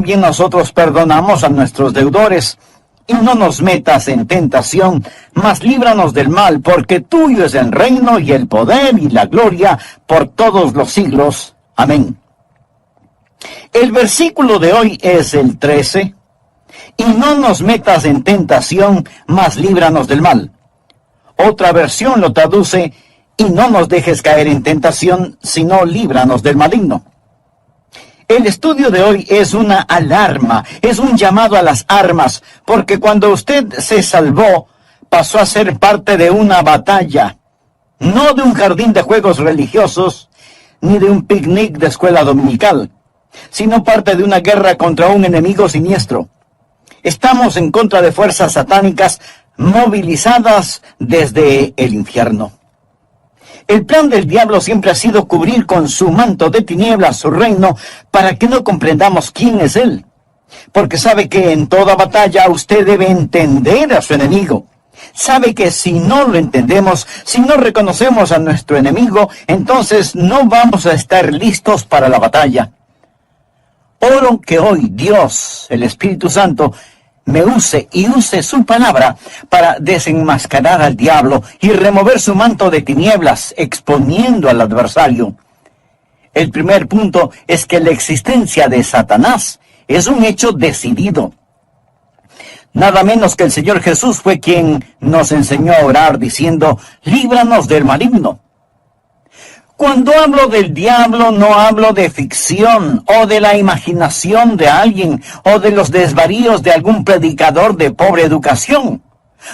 también nosotros perdonamos a nuestros deudores. Y no nos metas en tentación, mas líbranos del mal, porque tuyo es el reino y el poder y la gloria por todos los siglos. Amén. El versículo de hoy es el 13. Y no nos metas en tentación, mas líbranos del mal. Otra versión lo traduce: y no nos dejes caer en tentación, sino líbranos del maligno. El estudio de hoy es una alarma, es un llamado a las armas, porque cuando usted se salvó, pasó a ser parte de una batalla, no de un jardín de juegos religiosos, ni de un picnic de escuela dominical, sino parte de una guerra contra un enemigo siniestro. Estamos en contra de fuerzas satánicas movilizadas desde el infierno. El plan del diablo siempre ha sido cubrir con su manto de tinieblas su reino para que no comprendamos quién es él. Porque sabe que en toda batalla usted debe entender a su enemigo. Sabe que si no lo entendemos, si no reconocemos a nuestro enemigo, entonces no vamos a estar listos para la batalla. Oro que hoy Dios, el Espíritu Santo, me use y use su palabra para desenmascarar al diablo y remover su manto de tinieblas, exponiendo al adversario. El primer punto es que la existencia de Satanás es un hecho decidido. Nada menos que el Señor Jesús fue quien nos enseñó a orar diciendo: líbranos del maligno. Cuando hablo del diablo, no hablo de ficción o de la imaginación de alguien o de los desvaríos de algún predicador de pobre educación.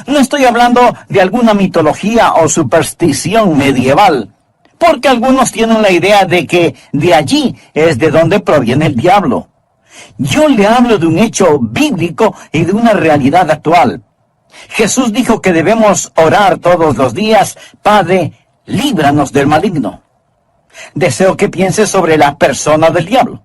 No estoy hablando de alguna mitología o superstición medieval, porque algunos tienen la idea de que de allí es de donde proviene el diablo. Yo le hablo de un hecho bíblico y de una realidad actual. Jesús dijo que debemos orar todos los días: Padre, líbranos del maligno. Deseo que pienses sobre la persona del diablo.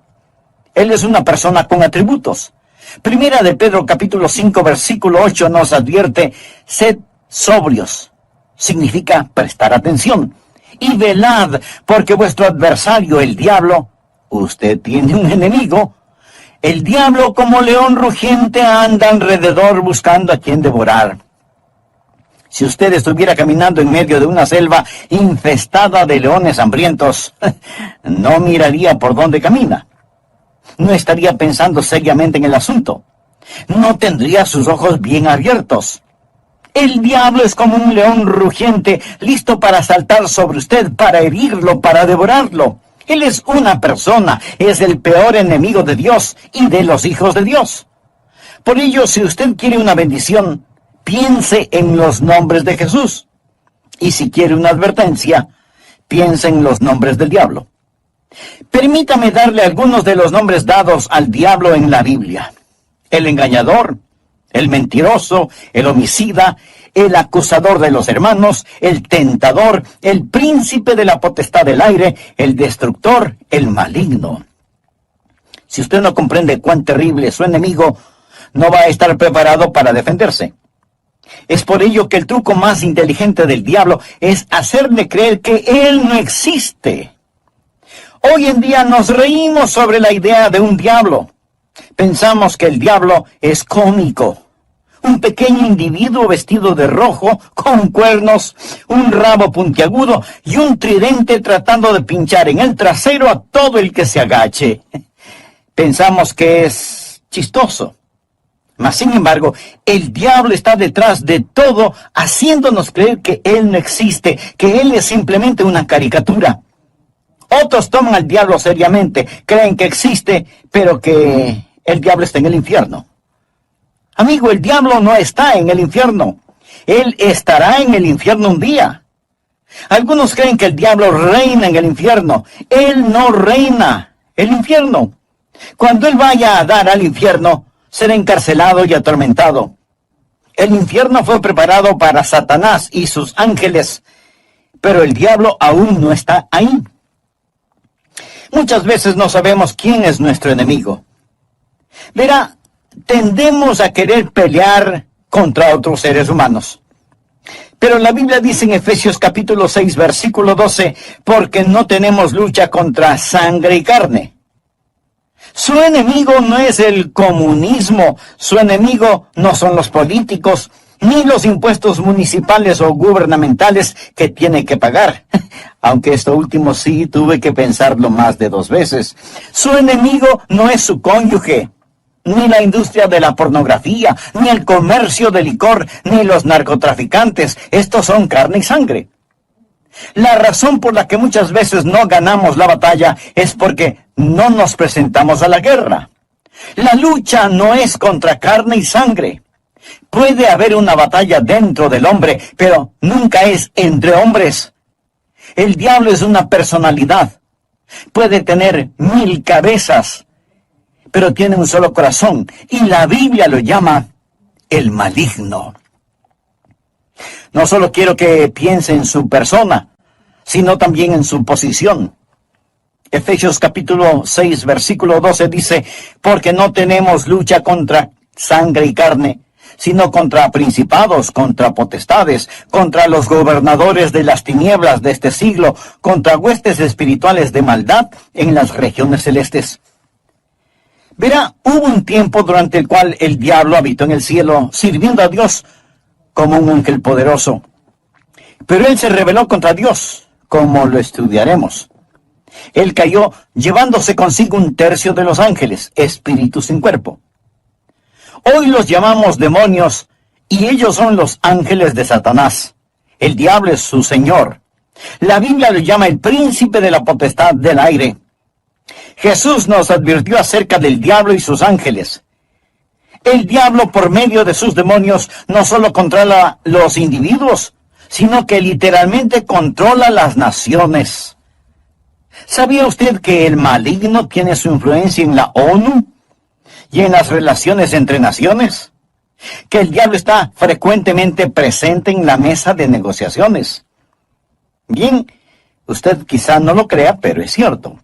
Él es una persona con atributos. Primera de Pedro capítulo 5 versículo 8 nos advierte: sed sobrios. Significa prestar atención. Y velad, porque vuestro adversario, el diablo, usted tiene un enemigo. El diablo, como león rugiente, anda alrededor buscando a quien devorar. Si usted estuviera caminando en medio de una selva infestada de leones hambrientos, no miraría por dónde camina. No estaría pensando seriamente en el asunto. No tendría sus ojos bien abiertos. El diablo es como un león rugiente, listo para saltar sobre usted, para herirlo, para devorarlo. Él es una persona, es el peor enemigo de Dios y de los hijos de Dios. Por ello, si usted quiere una bendición, piense en los nombres de Jesús. Y si quiere una advertencia, piense en los nombres del diablo. Permítame darle algunos de los nombres dados al diablo en la Biblia: el engañador, el mentiroso, el homicida, el acusador de los hermanos, el tentador, el príncipe de la potestad del aire, el destructor, el maligno. Si usted no comprende cuán terrible es su enemigo, no va a estar preparado para defenderse. Es por ello que el truco más inteligente del diablo es hacerle creer que él no existe. Hoy en día nos reímos sobre la idea de un diablo. Pensamos que el diablo es cómico. Un pequeño individuo vestido de rojo, con cuernos, un rabo puntiagudo y un tridente tratando de pinchar en el trasero a todo el que se agache. Pensamos que es chistoso. Mas, sin embargo, el diablo está detrás de todo, haciéndonos creer que él no existe, que él es simplemente una caricatura. Otros toman al diablo seriamente, creen que existe, pero que el diablo está en el infierno. Amigo, el diablo no está en el infierno. Él estará en el infierno un día. Algunos creen que el diablo reina en el infierno. Él no reina el infierno. Cuando él vaya a dar al infierno, será encarcelado y atormentado. El infierno fue preparado para Satanás y sus ángeles, pero el diablo aún no está ahí. Muchas veces no sabemos quién es nuestro enemigo. Verá, tendemos a querer pelear contra otros seres humanos. Pero la Biblia dice en Efesios capítulo 6, versículo 12, porque no tenemos lucha contra sangre y carne, Su enemigo no es el comunismo, su enemigo no son los políticos, ni los impuestos municipales o gubernamentales que tiene que pagar. Aunque esto último sí tuve que pensarlo más de 2 veces. Su enemigo no es su cónyuge, ni la industria de la pornografía, ni el comercio de licor, ni los narcotraficantes. Estos son carne y sangre. La razón por la que muchas veces no ganamos la batalla es porque no nos presentamos a la guerra. La lucha no es contra carne y sangre. Puede haber una batalla dentro del hombre, pero nunca es entre hombres. El diablo es una personalidad. Puede tener 1000 cabezas, pero tiene un solo corazón, y la Biblia lo llama el maligno. No solo quiero que piense en su persona, sino también en su posición. Efesios capítulo 6, versículo 12 dice, porque no tenemos lucha contra sangre y carne, sino contra principados, contra potestades, contra los gobernadores de las tinieblas de este siglo, contra huestes espirituales de maldad en las regiones celestes. Verá, hubo un tiempo durante el cual el diablo habitó en el cielo, sirviendo a Dios como un ángel poderoso. Pero él se rebeló contra Dios, como lo estudiaremos. Él cayó llevándose consigo 1/3 de los ángeles, espíritus sin cuerpo. Hoy los llamamos demonios, y ellos son los ángeles de Satanás. El diablo es su señor. La Biblia lo llama el príncipe de la potestad del aire. Jesús nos advirtió acerca del diablo y sus ángeles. El diablo, por medio de sus demonios, no solo controla los individuos, sino que literalmente controla las naciones. ¿Sabía usted que el maligno tiene su influencia en la ONU y en las relaciones entre naciones? Que el diablo está frecuentemente presente en la mesa de negociaciones. Bien, usted quizá no lo crea, pero es cierto.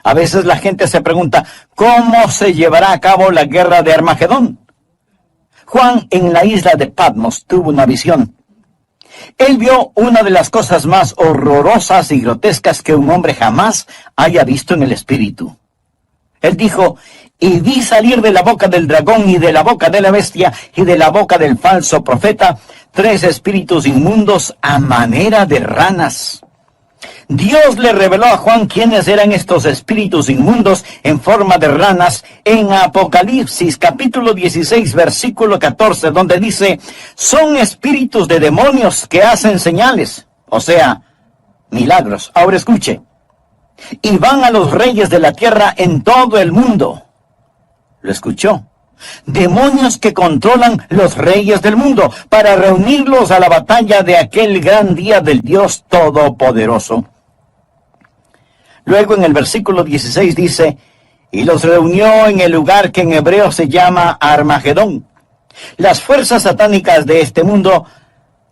A veces la gente se pregunta, ¿cómo se llevará a cabo la guerra de Armagedón? Juan, en la isla de Patmos, tuvo una visión. Él vio una de las cosas más horrorosas y grotescas que un hombre jamás haya visto en el espíritu. Él dijo, y vi salir de la boca del dragón y de la boca de la bestia y de la boca del falso profeta 3 espíritus inmundos a manera de ranas. Dios le reveló a Juan quiénes eran estos espíritus inmundos en forma de ranas en Apocalipsis capítulo 16 versículo 14, donde dice, son espíritus de demonios que hacen señales, o sea, milagros. Ahora escuche, y van a los reyes de la tierra en todo el mundo. ¿Lo escuchó? Demonios que controlan los reyes del mundo para reunirlos a la batalla de aquel gran día del Dios Todopoderoso. Luego en el versículo 16 dice, y los reunió en el lugar que en hebreo se llama Armagedón. Las fuerzas satánicas de este mundo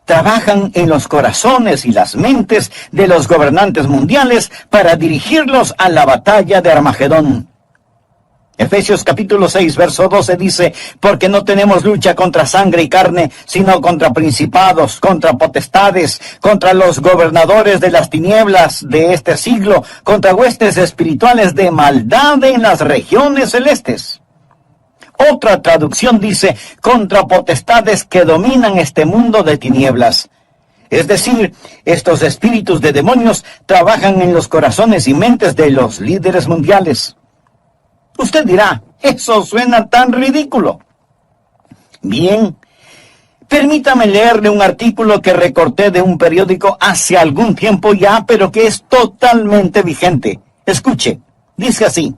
trabajan en los corazones y las mentes de los gobernantes mundiales para dirigirlos a la batalla de Armagedón. Efesios capítulo 6, verso 12 dice, porque no tenemos lucha contra sangre y carne, sino contra principados, contra potestades, contra los gobernadores de las tinieblas de este siglo, contra huestes espirituales de maldad en las regiones celestes. Otra traducción dice, contra potestades que dominan este mundo de tinieblas. Es decir, estos espíritus de demonios trabajan en los corazones y mentes de los líderes mundiales. Usted dirá, eso suena tan ridículo. Bien, permítame leerle un artículo que recorté de un periódico hace algún tiempo ya, pero que es totalmente vigente. Escuche, dice así,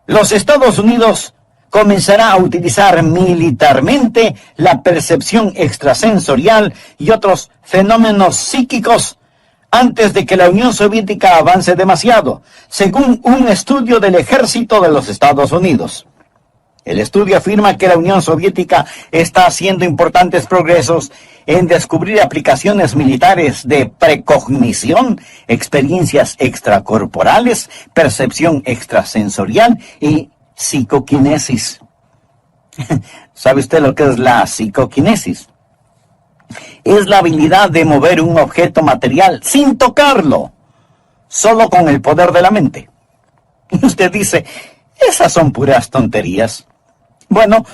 los Estados Unidos comenzará a utilizar militarmente la percepción extrasensorial y otros fenómenos psíquicos antes de que la Unión Soviética avance demasiado, según un estudio del ejército de los Estados Unidos. El estudio afirma que la Unión Soviética está haciendo importantes progresos en descubrir aplicaciones militares de precognición, experiencias extracorporales, percepción extrasensorial y psicoquinesis. ¿Sabe usted lo que es la psicoquinesis? Es la habilidad de mover un objeto material sin tocarlo, solo con el poder de la mente. Y usted dice, esas son puras tonterías. Bueno,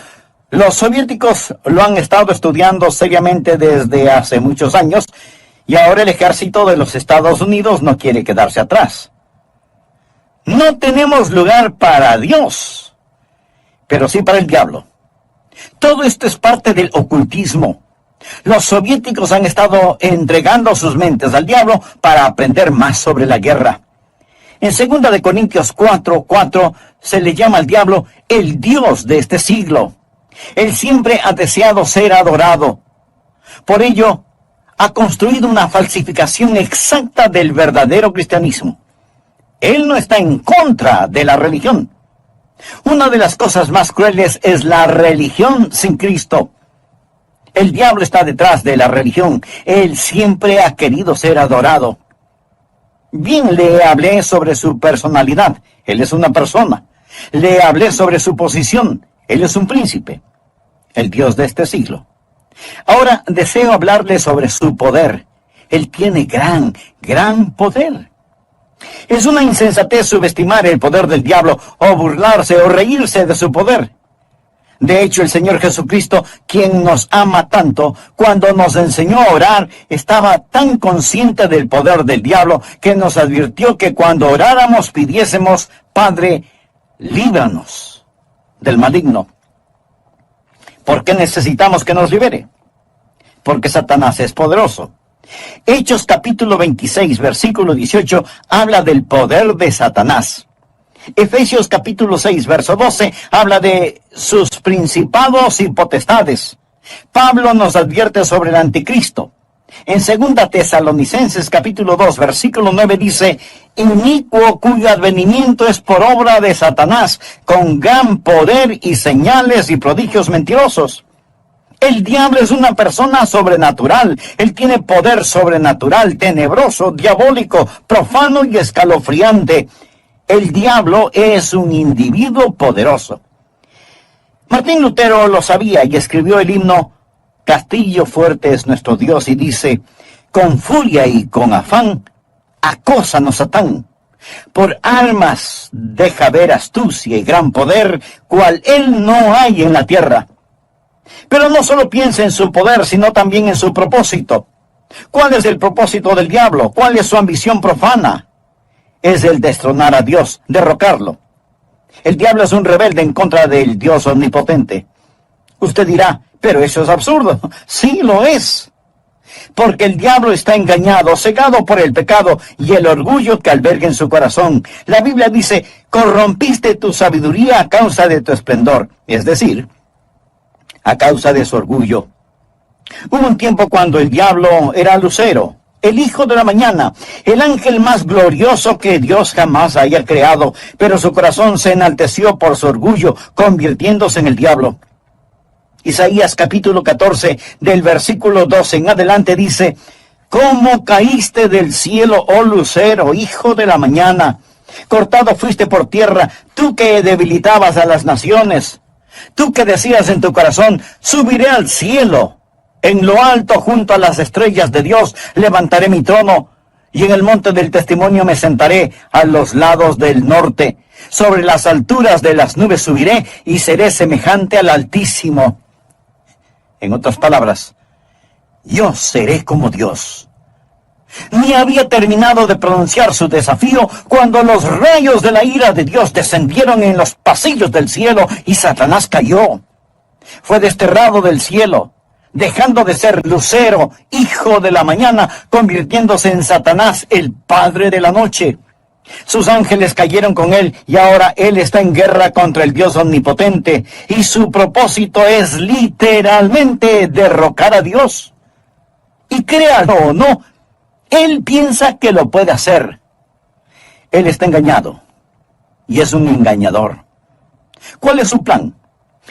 los soviéticos lo han estado estudiando seriamente desde hace muchos años y ahora el ejército de los Estados Unidos no quiere quedarse atrás. No tenemos lugar para Dios, pero sí para el diablo. Todo esto es parte del ocultismo. Los soviéticos han estado entregando sus mentes al diablo para aprender más sobre la guerra. En 2 de Corintios 4:4 se le llama al diablo el Dios de este siglo. Él siempre ha deseado ser adorado. Por ello, ha construido una falsificación exacta del verdadero cristianismo. Él no está en contra de la religión. Una de las cosas más crueles es la religión sin Cristo. El diablo está detrás de la religión. Él siempre ha querido ser adorado. Bien, le hablé sobre su personalidad. Él es una persona. Le hablé sobre su posición. Él es un príncipe, el Dios de este siglo. Ahora deseo hablarle sobre su poder. Él tiene gran poder. Es una insensatez subestimar el poder del diablo o burlarse o reírse de su poder. De hecho, el Señor Jesucristo, quien nos ama tanto, cuando nos enseñó a orar, estaba tan consciente del poder del diablo que nos advirtió que cuando oráramos pidiésemos, Padre, líbranos del maligno. ¿Por qué necesitamos que nos libere? Porque Satanás es poderoso. Hechos capítulo 26, versículo 18, habla del poder de Satanás. Efesios capítulo 6, verso 12, habla de sus principados y potestades. Pablo nos advierte sobre el anticristo. En 2 Tesalonicenses capítulo 2, versículo 9 dice, inicuo cuyo advenimiento es por obra de Satanás, con gran poder y señales y prodigios mentirosos. El diablo es una persona sobrenatural. Él tiene poder sobrenatural, tenebroso, diabólico, profano y escalofriante. El diablo es un individuo poderoso. Martín Lutero lo sabía y escribió el himno Castillo fuerte es nuestro Dios, y dice, con furia y con afán, acósanos Satán. Por armas deja ver astucia y gran poder, cual él no hay en la tierra. Pero no solo piensa en su poder, sino también en su propósito. ¿Cuál es el propósito del diablo? ¿Cuál es su ambición profana? Es el destronar a Dios, derrocarlo. El diablo es un rebelde en contra del Dios omnipotente. Usted dirá, pero eso es absurdo. Sí, lo es. Porque el diablo está engañado, cegado por el pecado y el orgullo que alberga en su corazón. La Biblia dice, corrompiste tu sabiduría a causa de tu esplendor. Es decir, a causa de su orgullo. Hubo un tiempo cuando el diablo era Lucero, el hijo de la mañana, el ángel más glorioso que Dios jamás haya creado, pero su corazón se enalteció por su orgullo, convirtiéndose en el diablo. Isaías capítulo 14, del versículo 12 en adelante dice, ¿cómo caíste del cielo, oh lucero, hijo de la mañana? Cortado fuiste por tierra, tú que debilitabas a las naciones. Tú que decías en tu corazón, subiré al cielo. En lo alto, junto a las estrellas de Dios, levantaré mi trono. Y en el monte del testimonio me sentaré a los lados del norte. Sobre las alturas de las nubes subiré y seré semejante al Altísimo. En otras palabras, yo seré como Dios. Ni había terminado de pronunciar su desafío cuando los rayos de la ira de Dios descendieron en los pasillos del cielo y Satanás cayó. Fue desterrado del cielo, dejando de ser Lucero, hijo de la mañana, convirtiéndose en Satanás, el padre de la noche. Sus ángeles cayeron con él y ahora él está en guerra contra el Dios omnipotente y su propósito es literalmente derrocar a Dios. Y créalo o no, él piensa que lo puede hacer. Él está engañado y es un engañador. ¿Cuál es su plan?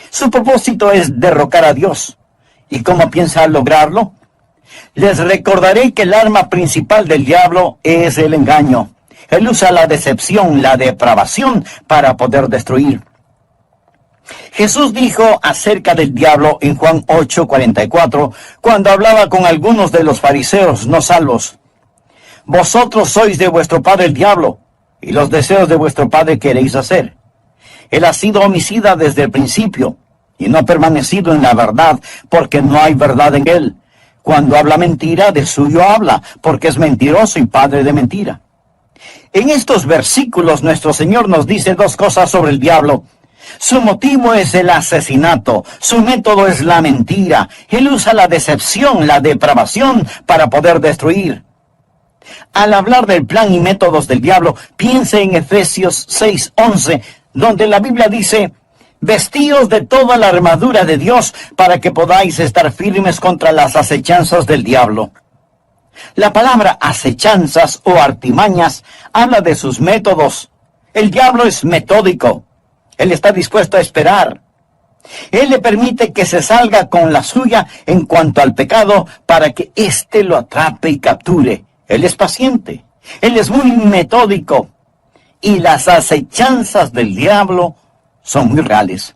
Su propósito es derrocar a Dios. ¿Y cómo piensa lograrlo? Les recordaré que el arma principal del diablo es el engaño. Él usa la decepción, la depravación para poder destruir. Jesús dijo acerca del diablo en Juan 8:44, cuando hablaba con algunos de los fariseos no salvos. Vosotros sois de vuestro padre el diablo, y los deseos de vuestro padre queréis hacer. Él ha sido homicida desde el principio, y no ha permanecido en la verdad, porque no hay verdad en él. Cuando habla mentira, de suyo habla, porque es mentiroso y padre de mentira. En estos versículos nuestro Señor nos dice dos cosas sobre el diablo. Su motivo es el asesinato, su método es la mentira. Él usa la decepción, la depravación para poder destruir. Al hablar del plan y métodos del diablo, piense en Efesios 6:11, donde la Biblia dice: vestíos de toda la armadura de Dios para que podáis estar firmes contra las acechanzas del diablo. La palabra acechanzas o artimañas habla de sus métodos. El diablo es metódico. Él está dispuesto a esperar. Él le permite que se salga con la suya en cuanto al pecado para que éste lo atrape y capture. Él es paciente. Él es muy metódico. Y las acechanzas del diablo son muy reales.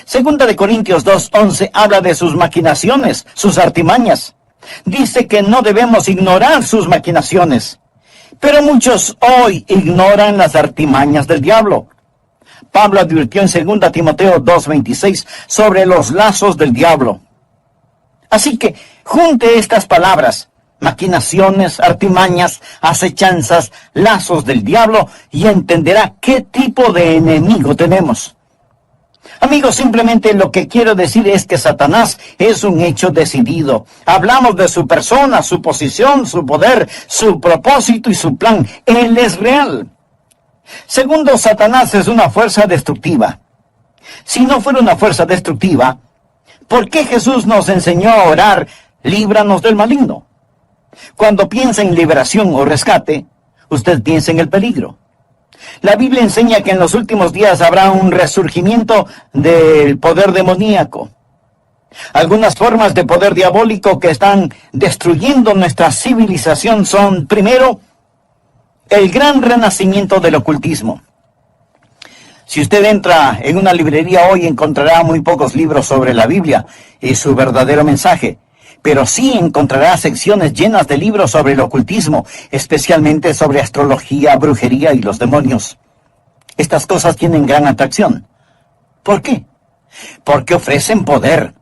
Segunda de Corintios 2:11 habla de sus maquinaciones, sus artimañas. Dice que no debemos ignorar sus maquinaciones. Pero muchos hoy ignoran las artimañas del diablo. Pablo advirtió en 2 Timoteo 2:26 sobre los lazos del diablo. Así que junte estas palabras: maquinaciones, artimañas, acechanzas, lazos del diablo, y entenderá qué tipo de enemigo tenemos. Amigos, simplemente lo que quiero decir es que Satanás es un hecho decidido. Hablamos de su persona, su posición, su poder, su propósito y su plan. Él es real. Segundo, Satanás es una fuerza destructiva. Si no fuera una fuerza destructiva, ¿por qué Jesús nos enseñó a orar: líbranos del maligno? Cuando piensa en liberación o rescate, usted piensa en el peligro. La Biblia enseña que en los últimos días habrá un resurgimiento del poder demoníaco. Algunas formas de poder diabólico que están destruyendo nuestra civilización son, primero, el gran renacimiento del ocultismo. Si usted entra en una librería hoy, encontrará muy pocos libros sobre la Biblia y su verdadero mensaje, pero sí encontrará secciones llenas de libros sobre el ocultismo, especialmente sobre astrología, brujería y los demonios. Estas cosas tienen gran atracción. ¿Por qué? Porque ofrecen poder,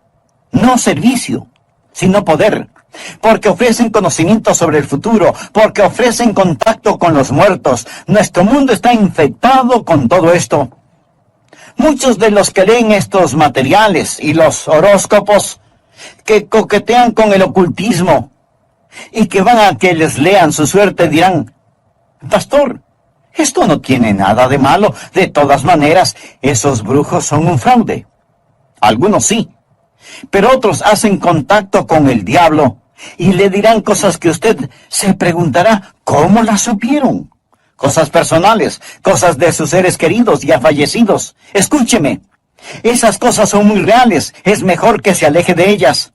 no servicio, sino poder. Porque ofrecen conocimiento sobre el futuro, porque ofrecen contacto con los muertos. Nuestro mundo está infectado con todo esto. Muchos de los que leen estos materiales y los horóscopos, que coquetean con el ocultismo y que van a que les lean su suerte, dirán: pastor, esto no tiene nada de malo. De todas maneras, esos brujos son un fraude. Algunos sí, pero otros hacen contacto con el diablo y le dirán cosas que usted se preguntará: ¿cómo las supieron? Cosas personales, cosas de sus seres queridos ya fallecidos. Escúcheme, esas cosas son muy reales. Es mejor que se aleje de ellas,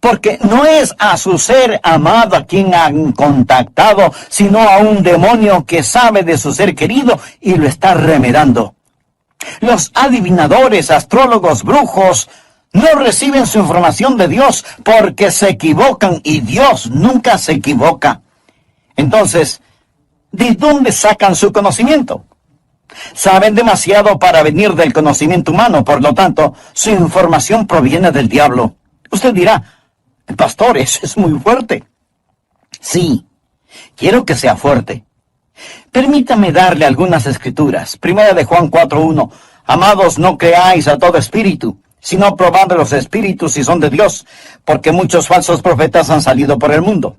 porque no es a su ser amado a quien han contactado, sino a un demonio que sabe de su ser querido y lo está remedando. Los adivinadores, astrólogos, brujos no reciben su información de Dios porque se equivocan, y Dios nunca se equivoca. Entonces, ¿de dónde sacan su conocimiento? Saben demasiado para venir del conocimiento humano, por lo tanto, su información proviene del diablo. Usted dirá: pastor, eso es muy fuerte. Sí, quiero que sea fuerte. Permítame darle algunas escrituras. Primera de Juan 4:1. Amados, no creáis a todo espíritu, sino probad los espíritus si son de Dios, porque muchos falsos profetas han salido por el mundo.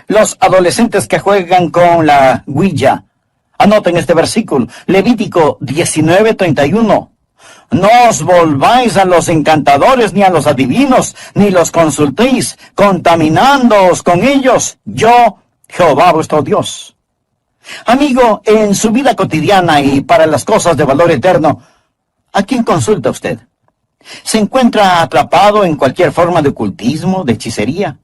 Los adolescentes que juegan con la Ouija, anoten este versículo, Levítico 19:31. No os volváis a los encantadores ni a los adivinos, ni los consultéis, contaminándoos con ellos. Yo, Jehová vuestro Dios. Amigo, en su vida cotidiana y para las cosas de valor eterno, ¿a quién consulta usted? ¿Se encuentra atrapado en cualquier forma de ocultismo, de hechicería?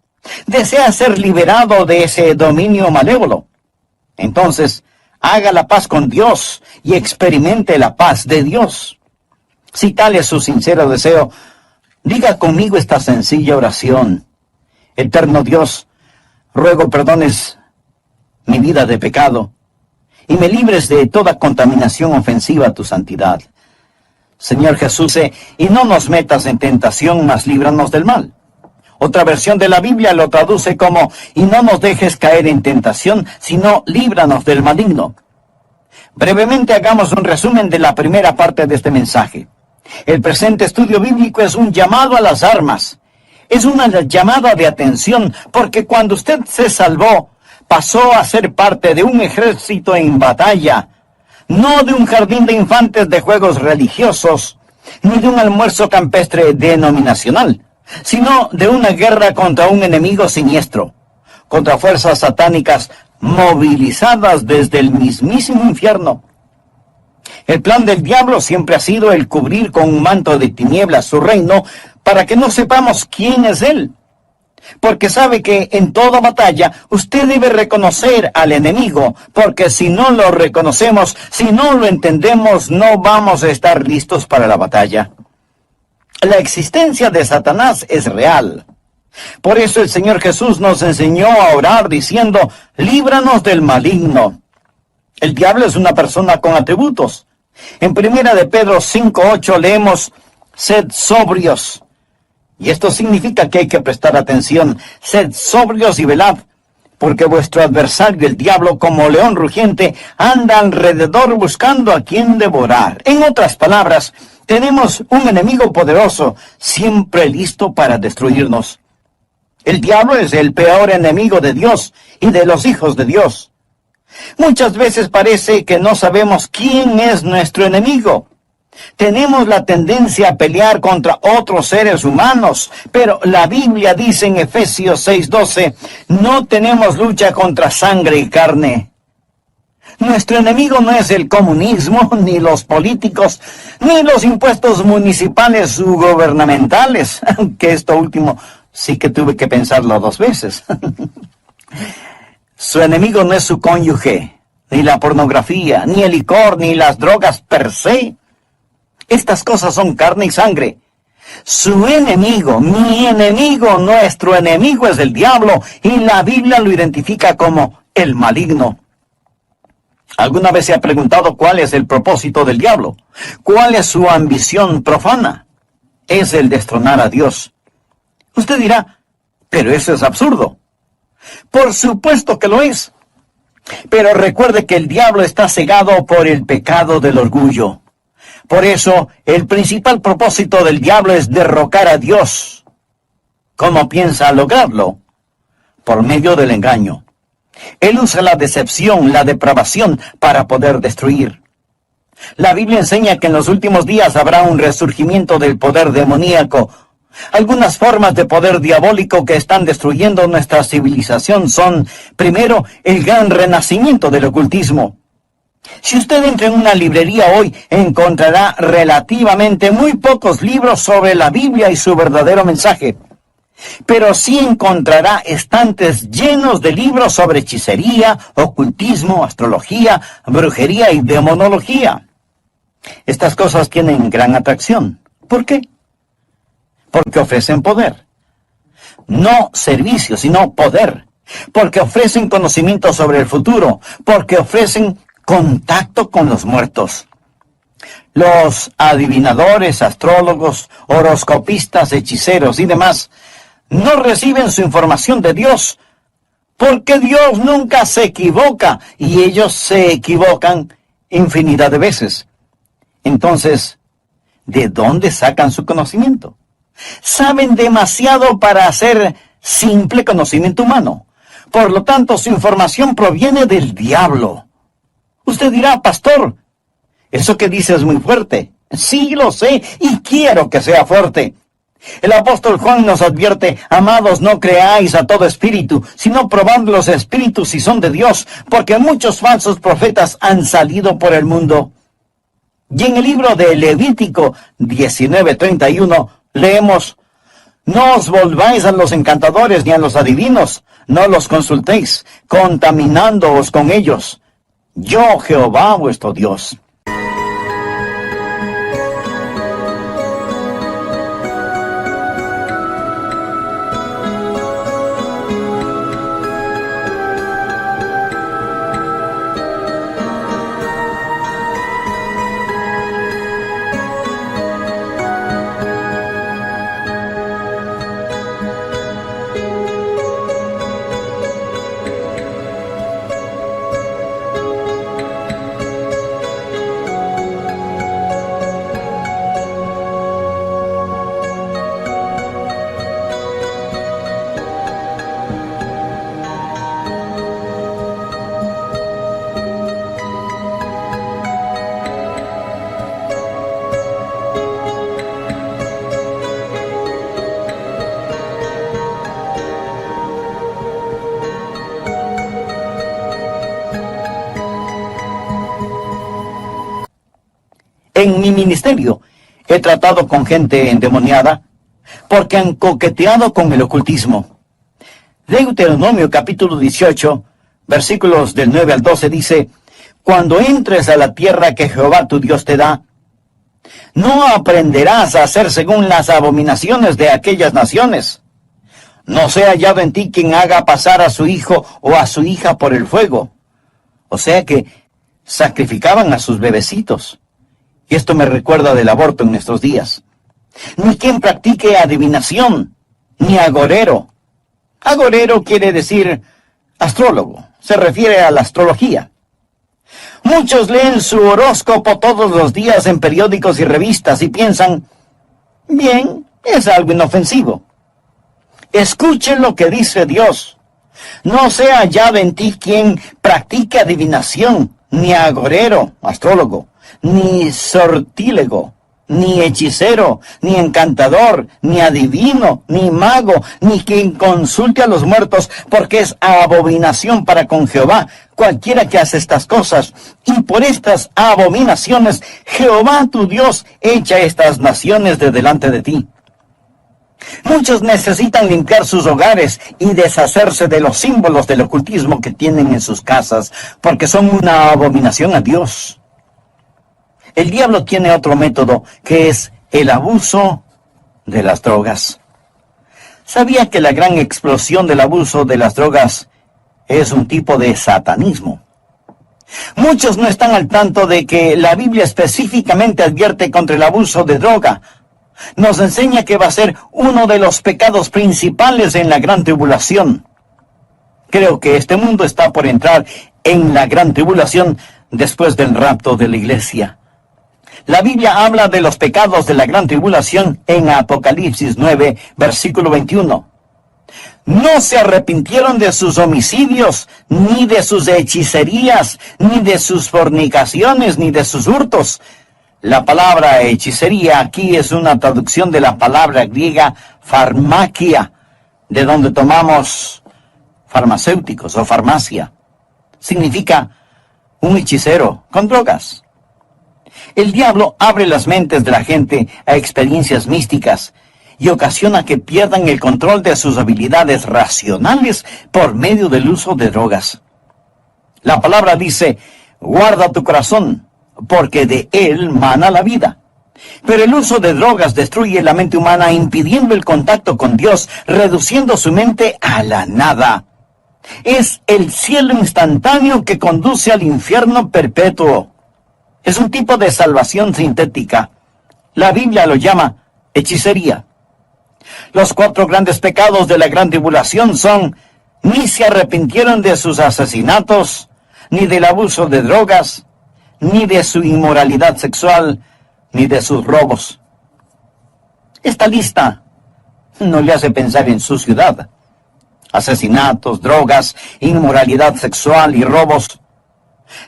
¿Desea ser liberado de ese dominio malévolo? Entonces, haga la paz con Dios y experimente la paz de Dios. Si tal es su sincero deseo, diga conmigo esta sencilla oración: Eterno Dios, ruego perdones mi vida de pecado y me libres de toda contaminación ofensiva a tu santidad. Señor Jesús, y no nos metas en tentación, mas líbranos del mal. Otra versión de la Biblia lo traduce como, y no nos dejes caer en tentación, sino líbranos del maligno. Brevemente hagamos un resumen de la primera parte de este mensaje. El presente estudio bíblico es un llamado a las armas. Es una llamada de atención, porque cuando usted se salvó, pasó a ser parte de un ejército en batalla, no de un jardín de infantes de juegos religiosos, ni de un almuerzo campestre denominacional, sino de una guerra contra un enemigo siniestro, contra fuerzas satánicas movilizadas desde el mismísimo infierno. El plan del diablo siempre ha sido el cubrir con un manto de tinieblas su reino para que no sepamos quién es él. Porque sabe que en toda batalla usted debe reconocer al enemigo, porque si no lo reconocemos, si no lo entendemos, no vamos a estar listos para la batalla. La existencia de Satanás es real. Por eso el Señor Jesús nos enseñó a orar diciendo, líbranos del maligno. El diablo es una persona con atributos. En 1 de Pedro 5:8 leemos, sed sobrios. Y esto significa que hay que prestar atención. Sed sobrios y velad, porque vuestro adversario, el diablo, como león rugiente, anda alrededor buscando a quien devorar. En otras palabras, tenemos un enemigo poderoso, siempre listo para destruirnos. El diablo es el peor enemigo de Dios y de los hijos de Dios. Muchas veces parece que no sabemos quién es nuestro enemigo. Tenemos la tendencia a pelear contra otros seres humanos, pero la Biblia dice en Efesios 6:12, no tenemos lucha contra sangre y carne. Nuestro enemigo no es el comunismo, ni los políticos, ni los impuestos municipales u gubernamentales, aunque esto último sí que tuve que pensarlo 2 veces. Su enemigo no es su cónyuge, ni la pornografía, ni el licor, ni las drogas per se. Estas cosas son carne y sangre. Su enemigo, mi enemigo, nuestro enemigo es el diablo, y la Biblia lo identifica como el maligno. ¿Alguna vez se ha preguntado cuál es el propósito del diablo? ¿Cuál es su ambición profana? Es el destronar a Dios. Usted dirá, pero eso es absurdo. Por supuesto que lo es. Pero recuerde que el diablo está cegado por el pecado del orgullo. Por eso, el principal propósito del diablo es derrocar a Dios. ¿Cómo piensa lograrlo? Por medio del engaño. Él usa la decepción, la depravación, para poder destruir. La Biblia enseña que en los últimos días habrá un resurgimiento del poder demoníaco. Algunas formas de poder diabólico que están destruyendo nuestra civilización son, primero, el gran renacimiento del ocultismo. Si usted entra en una librería hoy, encontrará relativamente muy pocos libros sobre la Biblia y su verdadero mensaje. Pero sí encontrará estantes llenos de libros sobre hechicería, ocultismo, astrología, brujería y demonología. Estas cosas tienen gran atracción. ¿Por qué? Porque ofrecen poder. No servicio, sino poder. Porque ofrecen conocimiento sobre el futuro. Porque ofrecen contacto con los muertos. Los adivinadores, astrólogos, horoscopistas, hechiceros y demás no reciben su información de Dios, porque Dios nunca se equivoca y ellos se equivocan infinidad de veces. Entonces, ¿de dónde sacan su conocimiento? Saben demasiado para hacer simple conocimiento humano. Por lo tanto, su información proviene del diablo. Usted dirá, pastor, eso que dice es muy fuerte. Sí, lo sé, y quiero que sea fuerte. El apóstol Juan nos advierte, amados, no creáis a todo espíritu, sino probad los espíritus si son de Dios, porque muchos falsos profetas han salido por el mundo. Y en el libro de Levítico 19:31 leemos, no os volváis a los encantadores ni a los adivinos, no los consultéis, contaminándoos con ellos. Yo, Jehová, vuestro Dios. ministerio he tratado con gente endemoniada porque han coqueteado con el ocultismo. Deuteronomio capítulo 18, versículos del 9 al 12 dice: cuando entres a la tierra que Jehová tu Dios te da, no aprenderás a hacer según las abominaciones de aquellas naciones. No sea hallado en ti quien haga pasar a su hijo o a su hija por el fuego. O sea que sacrificaban a sus bebecitos. Y esto me recuerda del aborto en nuestros días. Ni quien practique adivinación, ni agorero. Agorero quiere decir astrólogo. Se refiere a la astrología. Muchos leen su horóscopo todos los días en periódicos y revistas y piensan, bien, es algo inofensivo. Escuchen lo que dice Dios. No sea hallado en ti quien practique adivinación, ni agorero, astrólogo, ni sortílego, ni hechicero, ni encantador, ni adivino, ni mago, ni quien consulte a los muertos, porque es abominación para con Jehová cualquiera que hace estas cosas. Y por estas abominaciones Jehová tu Dios echa estas naciones de delante de ti. Muchos necesitan limpiar sus hogares y deshacerse de los símbolos del ocultismo que tienen en sus casas, porque son una abominación a Dios. El diablo tiene otro método, que es el abuso de las drogas. ¿Sabía que la gran explosión del abuso de las drogas es un tipo de satanismo? Muchos no están al tanto de que la Biblia específicamente advierte contra el abuso de droga. Nos enseña que va a ser uno de los pecados principales en la gran tribulación. Creo que este mundo está por entrar en la gran tribulación después del rapto de la iglesia. La Biblia habla de los pecados de la gran tribulación en Apocalipsis 9, versículo 21. No se arrepintieron de sus homicidios, ni de sus hechicerías, ni de sus fornicaciones, ni de sus hurtos. La palabra hechicería aquí es una traducción de la palabra griega farmakia, de donde tomamos farmacéuticos o farmacia. Significa un hechicero con drogas. El diablo abre las mentes de la gente a experiencias místicas y ocasiona que pierdan el control de sus habilidades racionales por medio del uso de drogas. La palabra dice, guarda tu corazón, porque de él mana la vida. Pero el uso de drogas destruye la mente humana, impidiendo el contacto con Dios, reduciendo su mente a la nada. Es el cielo instantáneo que conduce al infierno perpetuo. Es un tipo de salvación sintética. La Biblia lo llama hechicería. Los 4 grandes pecados de la gran tribulación son: ni se arrepintieron de sus asesinatos, ni del abuso de drogas, ni de su inmoralidad sexual, ni de sus robos. Esta lista no le hace pensar en su ciudad. Asesinatos, drogas, inmoralidad sexual y robos.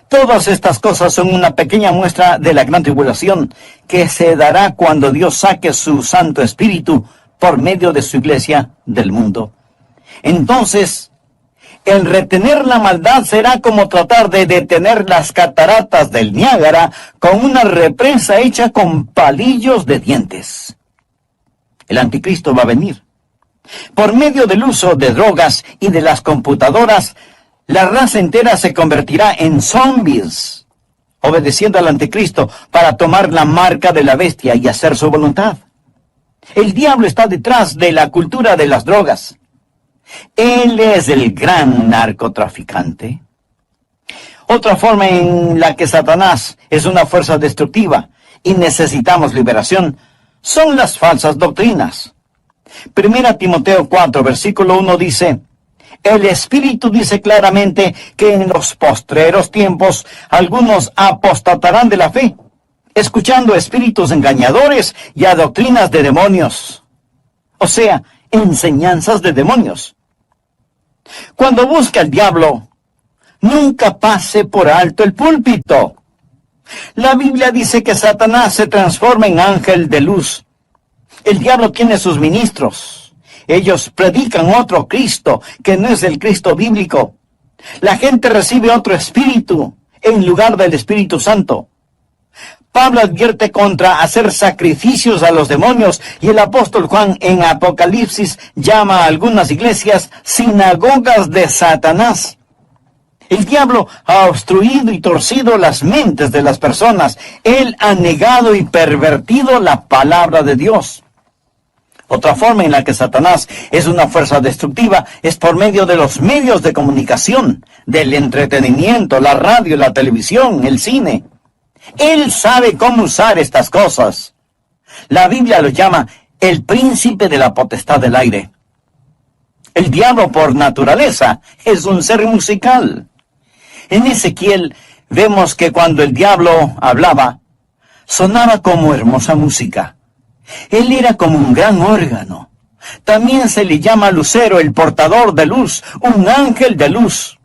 Todas estas cosas son una pequeña muestra de la gran tribulación que se dará cuando Dios saque su Santo Espíritu por medio de su iglesia del mundo. Entonces, el retener la maldad será como tratar de detener las cataratas del Niágara con una represa hecha con palillos de dientes. El anticristo va a venir. Por medio del uso de drogas y de las computadoras, la raza entera se convertirá en zombies, obedeciendo al anticristo para tomar la marca de la bestia y hacer su voluntad. El diablo está detrás de la cultura de las drogas. Él es el gran narcotraficante. Otra forma en la que Satanás es una fuerza destructiva y necesitamos liberación son las falsas doctrinas. 1 Timoteo 4, versículo 1 dice: el Espíritu dice claramente que en los postreros tiempos algunos apostatarán de la fe, escuchando espíritus engañadores y a doctrinas de demonios. O sea, enseñanzas de demonios. Cuando busca el diablo, nunca pase por alto el púlpito. La Biblia dice que Satanás se transforma en ángel de luz. El diablo tiene sus ministros. Ellos predican otro Cristo, que no es el Cristo bíblico. La gente recibe otro espíritu en lugar del Espíritu Santo. Pablo advierte contra hacer sacrificios a los demonios y el apóstol Juan en Apocalipsis llama a algunas iglesias sinagogas de Satanás. El diablo ha obstruido y torcido las mentes de las personas. Él ha negado y pervertido la palabra de Dios. Otra forma en la que Satanás es una fuerza destructiva es por medio de los medios de comunicación, del entretenimiento, la radio, la televisión, el cine. Él sabe cómo usar estas cosas. La Biblia lo llama el príncipe de la potestad del aire. El diablo por naturaleza es un ser musical. En Ezequiel vemos que cuando el diablo hablaba, sonaba como hermosa música. Él era como un gran órgano. También se le llama lucero, el portador de luz, un ángel de luz.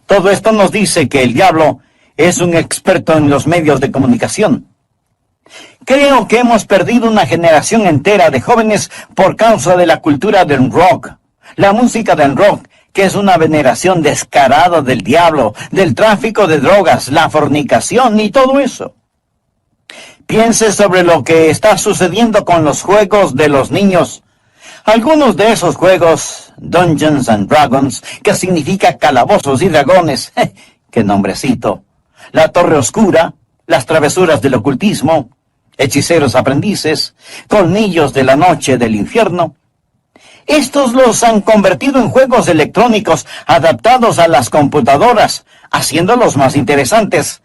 Todo esto nos dice que el diablo es un experto en los medios de comunicación. Creo que hemos perdido una generación entera de jóvenes por causa de la cultura del rock. La música del rock, que es una veneración descarada del diablo, del tráfico de drogas, la fornicación y todo eso. Piense sobre lo que está sucediendo con los juegos de los niños. Algunos de esos juegos, Dungeons and Dragons, que significa calabozos y dragones, ¡qué nombrecito! La Torre Oscura, las travesuras del ocultismo, hechiceros aprendices, colmillos de la noche del infierno. Estos los han convertido en juegos electrónicos adaptados a las computadoras, haciéndolos más interesantes.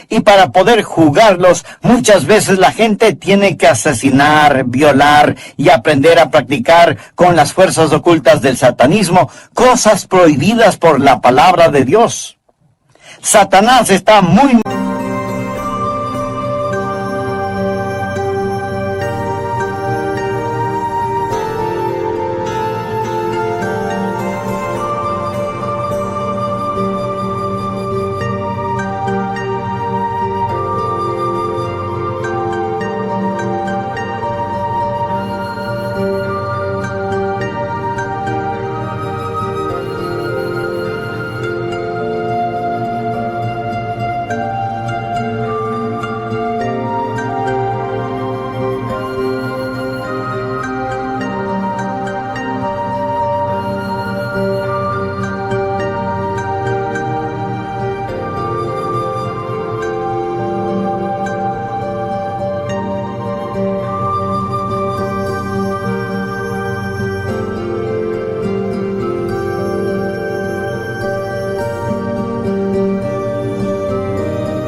Y para poder jugarlos, muchas veces la gente tiene que asesinar, violar y aprender a practicar con las fuerzas ocultas del satanismo cosas prohibidas por la palabra de Dios. Satanás está muy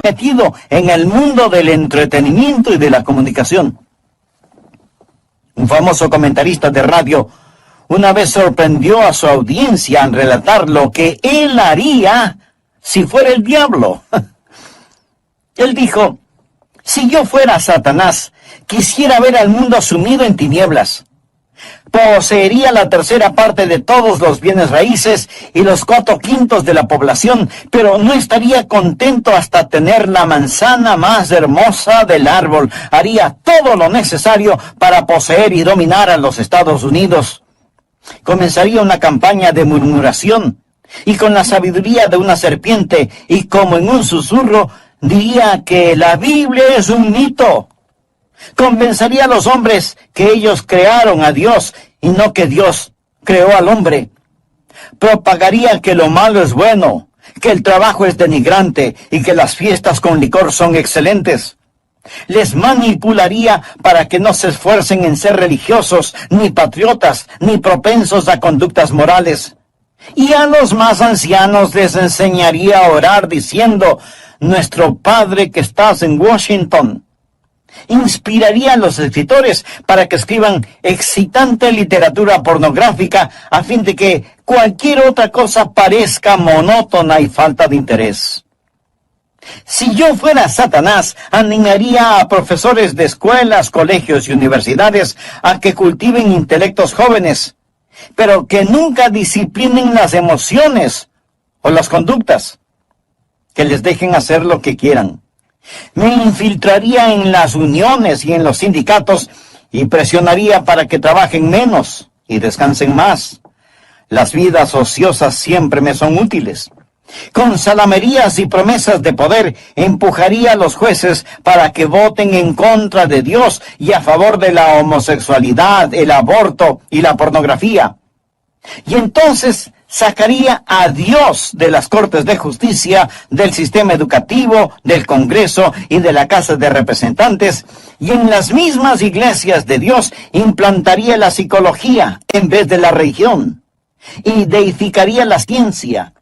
metido en el mundo del entretenimiento y de la comunicación. Un famoso comentarista de radio una vez sorprendió a su audiencia al relatar lo que él haría si fuera el diablo. Él dijo: si yo fuera Satanás, quisiera ver al mundo sumido en tinieblas. Poseería la tercera parte de todos los bienes raíces y los 4/5 de la población, pero no estaría contento hasta tener la manzana más hermosa del árbol. Haría todo lo necesario para poseer y dominar a los Estados Unidos. Comenzaría una campaña de murmuración, y con la sabiduría de una serpiente y como en un susurro, diría que la Biblia es un mito. Convencería a los hombres que ellos crearon a Dios y no que Dios creó al hombre. Propagaría que lo malo es bueno, que el trabajo es denigrante y que las fiestas con licor son excelentes. Les manipularía para que no se esfuercen en ser religiosos, ni patriotas, ni propensos a conductas morales. Y a los más ancianos les enseñaría a orar diciendo: Nuestro Padre que estás en Washington. Inspiraría a los escritores para que escriban excitante literatura pornográfica a fin de que cualquier otra cosa parezca monótona y falta de interés. Si yo fuera Satanás, animaría a profesores de escuelas, colegios y universidades a que cultiven intelectos jóvenes, pero que nunca disciplinen las emociones o las conductas, que les dejen hacer lo que quieran. Me infiltraría en las uniones y en los sindicatos y presionaría para que trabajen menos y descansen más. Las vidas ociosas siempre me son útiles. Con salamerías y promesas de poder empujaría a los jueces para que voten en contra de Dios y a favor de la homosexualidad, el aborto y la pornografía. Y entonces sacaría a Dios de las Cortes de Justicia, del sistema educativo, del Congreso y de la Casa de Representantes, y en las mismas iglesias de Dios implantaría la psicología en vez de la religión, y deificaría la ciencia.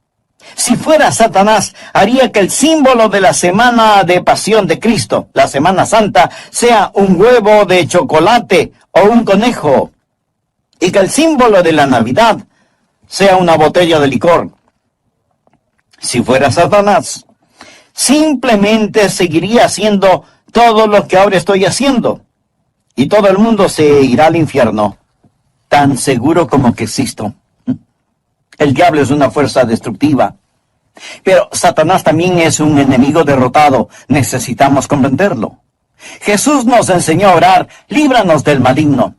Si fuera Satanás, haría que el símbolo de la semana de pasión de Cristo, la Semana Santa, sea un huevo de chocolate o un conejo, y que el símbolo de la Navidad sea una botella de licor. Si fuera Satanás, simplemente seguiría haciendo todo lo que ahora estoy haciendo, y todo el mundo se irá al infierno, tan seguro como que existo. El diablo es una fuerza destructiva, pero Satanás también es un enemigo derrotado. Necesitamos comprenderlo. Jesús nos enseñó a orar: líbranos del maligno.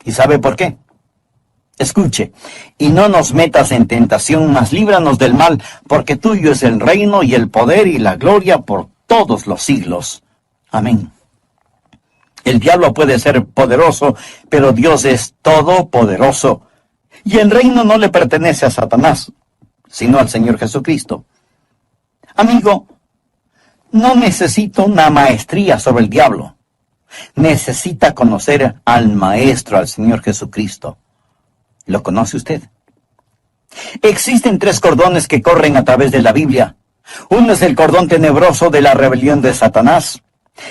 ¿Y sabe por qué? Escuche: y no nos metas en tentación, mas líbranos del mal, porque tuyo es el reino y el poder y la gloria por todos los siglos. Amén. El diablo puede ser poderoso, pero Dios es todopoderoso. Y el reino no le pertenece a Satanás, sino al Señor Jesucristo. Amigo, no necesita una maestría sobre el diablo. Necesita conocer al Maestro, al Señor Jesucristo. ¿Lo conoce usted? Existen 3 cordones que corren a través de la Biblia. Uno es el cordón tenebroso de la rebelión de Satanás.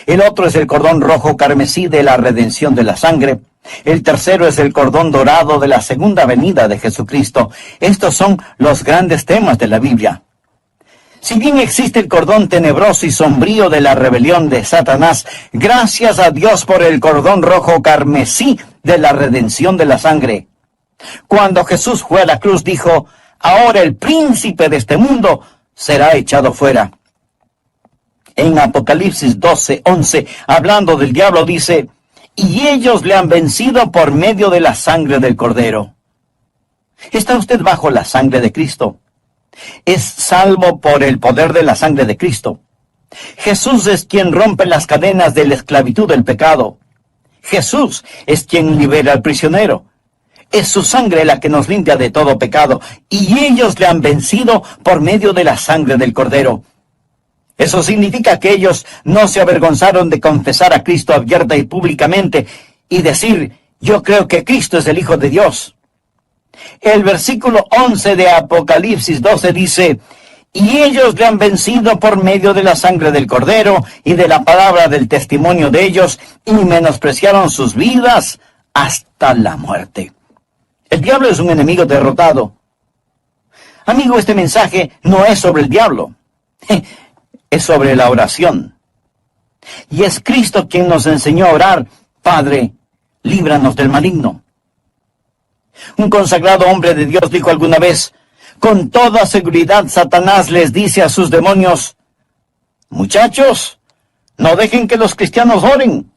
El otro es el cordón rojo carmesí de la redención de la sangre. El tercero es el cordón dorado de la segunda venida de Jesucristo. Estos son los grandes temas de la Biblia. Si bien existe el cordón tenebroso y sombrío de la rebelión de Satanás, gracias a Dios por el cordón rojo carmesí de la redención de la sangre. Cuando Jesús fue a la cruz, dijo: ahora el príncipe de este mundo será echado fuera. En Apocalipsis 12:11, hablando del diablo, dice: y ellos le han vencido por medio de la sangre del Cordero. ¿Está usted bajo la sangre de Cristo? Es salvo por el poder de la sangre de Cristo. Jesús es quien rompe las cadenas de la esclavitud del pecado. Jesús es quien libera al prisionero. Es su sangre la que nos limpia de todo pecado, y ellos le han vencido por medio de la sangre del Cordero. Eso significa que ellos no se avergonzaron de confesar a Cristo abierta y públicamente y decir: yo creo que Cristo es el Hijo de Dios. El versículo 11 de Apocalipsis 12 dice: y ellos le han vencido por medio de la sangre del Cordero y de la palabra del testimonio de ellos, y menospreciaron sus vidas hasta la muerte. El diablo es un enemigo derrotado. Amigo, este mensaje no es sobre el diablo. Es sobre la oración. Y es Cristo quien nos enseñó a orar: Padre, líbranos del maligno. Un consagrado hombre de Dios dijo alguna vez: con toda seguridad Satanás les dice a sus demonios: muchachos, no dejen que los cristianos oren,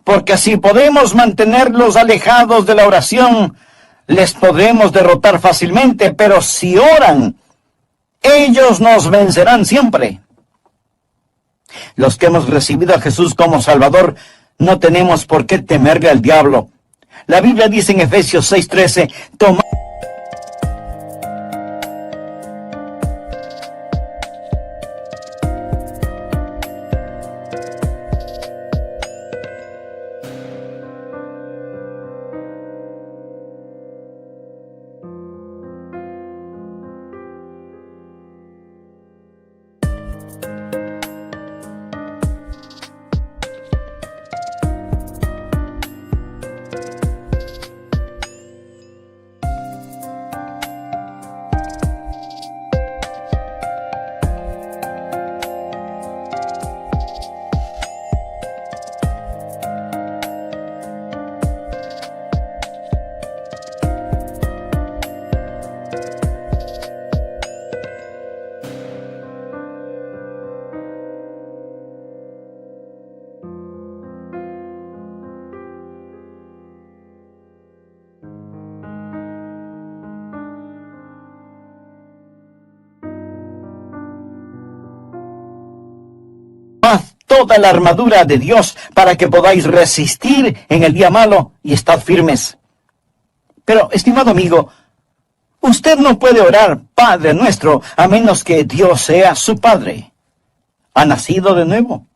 porque si podemos mantenerlos alejados de la oración, les podremos derrotar fácilmente, pero si oran, ellos nos vencerán siempre. Los que hemos recibido a Jesús como Salvador, no tenemos por qué temerle al diablo. La Biblia dice en Efesios 6:13, toma toda la armadura de Dios para que podáis resistir en el día malo y estad firmes. Pero, estimado amigo, usted no puede orar Padre nuestro a menos que Dios sea su Padre. ¿Ha nacido de nuevo?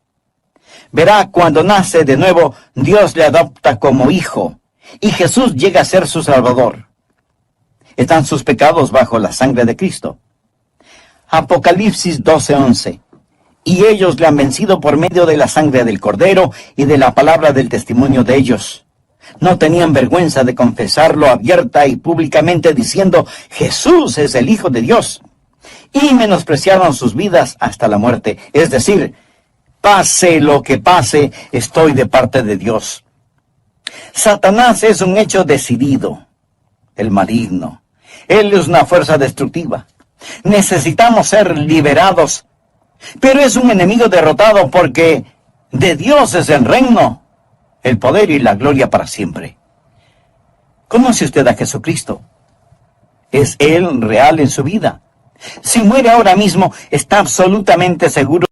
Verá, cuando nace de nuevo, Dios le adopta como hijo y Jesús llega a ser su Salvador. Están sus pecados bajo la sangre de Cristo. Apocalipsis 12:11. Y ellos le han vencido por medio de la sangre del Cordero y de la palabra del testimonio de ellos. No tenían vergüenza de confesarlo abierta y públicamente diciendo, Jesús es el Hijo de Dios. Y menospreciaron sus vidas hasta la muerte. Es decir, pase lo que pase, estoy de parte de Dios. Satanás es un hecho decidido, el maligno. Él es una fuerza destructiva. Necesitamos ser liberados. Pero es un enemigo derrotado porque de Dios es el reino, el poder y la gloria para siempre. ¿Conoce usted a Jesucristo? ¿Es Él real en su vida? Si muere ahora mismo, está absolutamente seguro